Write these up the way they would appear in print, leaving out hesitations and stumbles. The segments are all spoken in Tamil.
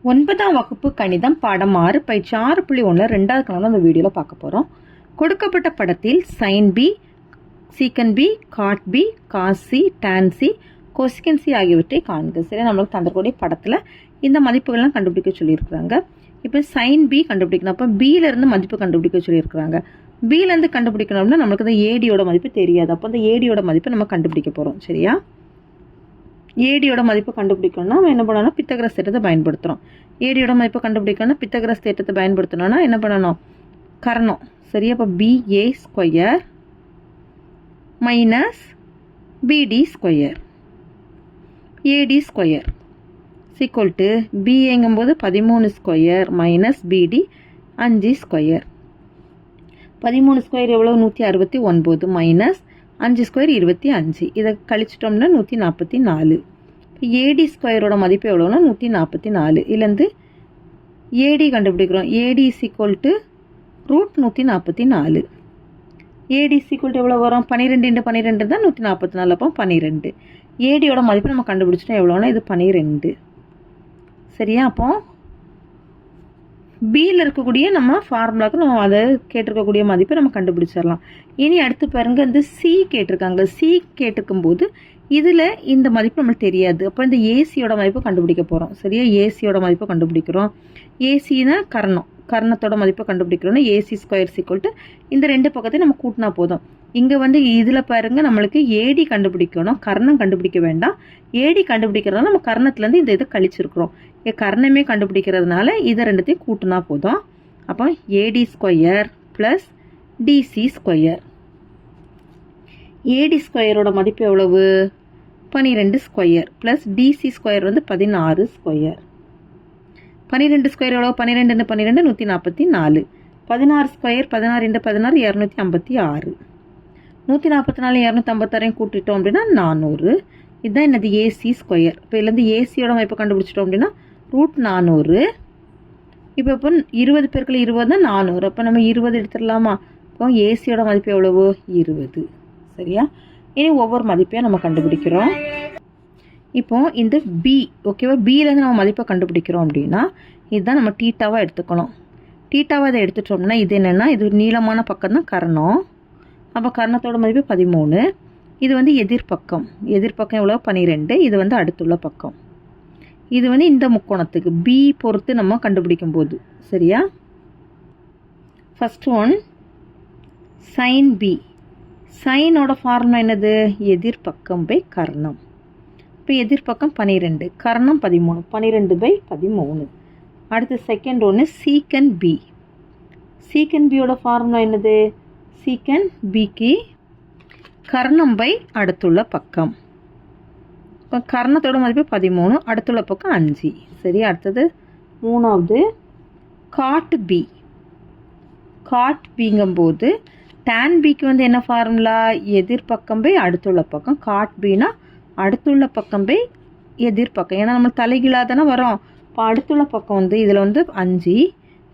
9ஆம் வகுப்பு கணிதம் பாடம் 6 பயிற்சி 6.1 2வது கணக்கு நம்ம வீடியோவில் பார்க்க போகிறோம். கொடுக்கப்பட்ட படத்தில் sine B, secant B, cot B, cos C, tan C, cosecant C ஆகியவற்றை காண்க. சரி, நம்மளுக்கு தந்திரக்கூடிய படத்தில் இந்த மதிப்புகள்லாம் கண்டுபிடிக்க சொல்லியிருக்கிறாங்க. இப்போ சைன் பி கண்டுபிடிக்கணும். அப்போ பியிலேருந்து மதிப்பு கண்டுபிடிக்க சொல்லியிருக்கிறாங்க. பியிலேருந்து கண்டுபிடிக்கணும்னா நம்மளுக்கு அந்த ஏடியோட மதிப்பு தெரியாது. அப்போ அந்த ஏடியோட மதிப்பை நம்ம கண்டுபிடிக்க போகிறோம். சரியா, ஏடியோட மதிப்பு கண்டுபிடிக்கணும்னா நம்ம என்ன பண்ணணும், பித்தகரஸ் தேற்றத்தை பயன்படுத்துகிறோம். ஏடியோட மதிப்பு கண்டுபிடிக்கணும்னா பித்தகரஸ் தேற்றத்தை பயன்படுத்தணும்னா என்ன பண்ணணும், கரணம். சரியா, அப்போ PA square minus PD square AD square equal to பிஏங்கும்போது 13 square minus PD 5 square. 13 square எவ்வளோ, 169 மைனஸ் 5 ஸ்கொயர் 25. இதை கழிச்சிட்டோம்னா 144. ஏடி ஸ்கொயரோட மதிப்பு எவ்வளோனா 144. இதுலேருந்து ஏடி கண்டுபிடிக்கிறோம். AD is equal to √144. AD is equal to எவ்வளோ வரும், 12 × 12 தான் 144. அப்போ 12. ஏடியோட மதிப்பு நம்ம கண்டுபிடிச்சிட்டோம் எவ்வளோனா இது 12. சரியா, அப்போ பியில் இருக்கக்கூடிய நம்ம ஃபார்முலாவுக்கு நம்ம அதை கேட்டிருக்கக்கூடிய மதிப்பை நம்ம கண்டுபிடிச்சிடலாம். இனி அடுத்து பாருங்க, இந்த சி கேட்டிருக்காங்க. சி கேட்டிருக்கும் போது இதில் இந்த மதிப்பு நம்மளுக்கு தெரியாது. அப்போ இந்த ஏசியோட மதிப்பு கண்டுபிடிக்க போகிறோம். சரியா, ஏசியோட மதிப்பை கண்டுபிடிக்கிறோம். ஏசினா கர்ணத்தோட மதிப்பை கண்டுபிடிக்கிறோம்னா ஏசி ஸ்கொயர் சீக்வல் டு இந்த ரெண்டு பக்கத்தையும் நம்ம கூட்டினா போதும். இங்கே இதில் பாருங்க, நம்மளுக்கு ஏடி கண்டுபிடிக்கணும், கர்ணம் கண்டுபிடிக்க வேண்டாம். ஏடி கண்டுபிடிக்கிறதுனால நம்ம கர்ணத்துலேருந்து இந்த இதை கழிச்சிருக்கிறோம். கர்ணமே கண்டுபிடிக்கிறதுனால இதை ரெண்டுத்தையும் கூட்டினா போதும். அப்போ AD square plus DC square. AD ஸ்கொயரோட மதிப்பு எவ்வளவு, 12 square plus DC square 16 square. 12 square எவ்வளோ, 12 × 12 144. 16 ஸ்கொயர் 16 × 16 256. 144 256 கூட்டிட்டோம் அப்படின்னா 400. இதுதான் என்னது, ஏசி ஸ்கொயர். இப்போ இதுலேருந்து ஏசியோட மதிப்பை கண்டுபிடிச்சிட்டோம் அப்படின்னா √400. இப்போ 20 × 20 தான் 400. அப்போ நம்ம 20 எடுத்துடலாமா. இப்போ ஏசியோட மதிப்பு எவ்வளவு, 20. சரியா, இனி ஒவ்வொரு மதிப்பையும் நம்ம கண்டுபிடிக்கிறோம். இப்போ இந்த பி, ஓகேவா, பியிலேருந்து நம்ம மதிப்பை கண்டுபிடிக்கிறோம் அப்படின்னா இதுதான் நம்ம டீட்டாவாக எடுத்துக்கணும். டீட்டாவாக அதை எடுத்துட்டோம்னா இது என்னென்னா, இது நீளமான பக்கம் தான் கர்ணம். அப்போ கர்ணத்தோட மதிப்பு 13. இது எதிர்பக்கம். எதிர்பக்கம் எவ்வளோ, 12. இது அடுத்துள்ள பக்கம். இது இந்த முக்கோணத்துக்கு பி பொறுத்து நம்ம கண்டுபிடிக்கும் போது. சரியா, ஃபர்ஸ்ட் ஒன் சைன் பி. சைனோட ஃபார்முலா என்னது, எதிர்பக்கம் பை கர்ணம். இப்போ எதிர்பக்கம் 12, கர்ணம் 13, 12/13. அடுத்து செகண்ட் ஒன்று சீக்கன் பி. சீக்கன் பியோட ஃபார்முலா என்னது, சீக்கன் பிக்கு கர்ணம் பை அடுத்துள்ள பக்கம். இப்போ கர்ணத்தோட மதிப்பு 13, அடுத்துள்ள பக்கம் 5. சரி, அடுத்தது மூணாவது காட் பி. காட் பிங்கும்போது டான் பிக்கு என்ன ஃபார்முலா, எதிர்பக்கம் பை அடுத்துள்ள பக்கம். காட் பினா அடுத்துள்ள பக்கம் பை எதிர்பக்கம். ஏன்னா நம்ம தலைகீழாக தானே வரோம். இப்போ அடுத்துள்ள பக்கம் இதில் 5,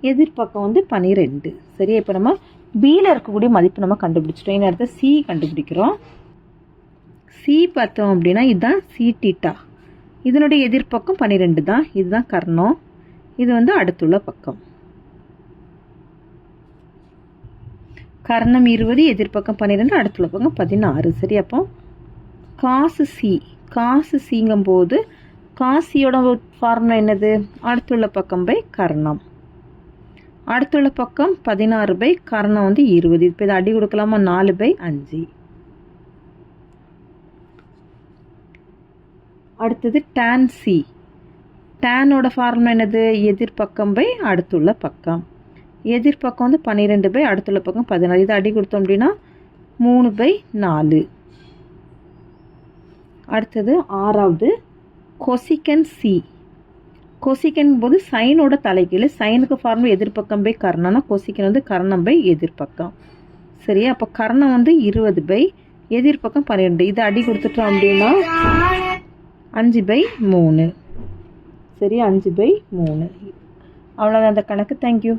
எதிர்பக்கம் 12. சரி, இப்போ நம்ம பியில் இருக்கக்கூடிய மதிப்பு நம்ம கண்டுபிடிச்சிட்டோம். இந்த இடத்துல சி கண்டுபிடிக்கிறோம். சி பார்த்தோம் அப்படின்னா இதுதான் சி டீட்டா. இதனுடைய எதிர்பக்கம் 12 தான். இதுதான் கர்ணம். இது அடுத்துள்ள பக்கம். கர்ணம் 20, எதிர்பக்கம் 12, அடுத்துள்ள பக்கம் 16. சரி, அப்போ காசு சி. காசு சிங்கும்போது காசியோட ஃபார்முலா என்னது, அடுத்துள்ள பக்கம் பை கர்ணம். அடுத்துள்ள பக்கம் 16 கர்ணம் 20. இப்போ இதை அடி கொடுக்கலாமா, 4/5. அடுத்தது டான் சி. டானோட ஃபார்முலா என்னது, எதிர்பக்கம் பை அடுத்துள்ள பக்கம். எதிர்பக்கம் 12 அடுத்துள்ள பக்கம் 16. இதை அடி கொடுத்தோம் அப்படின்னா 3/4. அடுத்தது ஆறாவது கொசிகன் சி. கொசிகன் போது சைனோட தலைகீழ். சைனுக்கு ஃபார்முலா எதிர்பக்கம் பை கர்ணம்னா கொசிகன் கர்ணம் பை எதிர்பக்கம். சரியா, அப்போ கர்ணம் 20 எதிர்பக்கம் 12. இதை அடி கொடுத்துட்டோம் அப்படின்னா 5/3. சரி, 5/3. அவ்வளோதான் அந்த கணக்கு. தேங்க்யூ.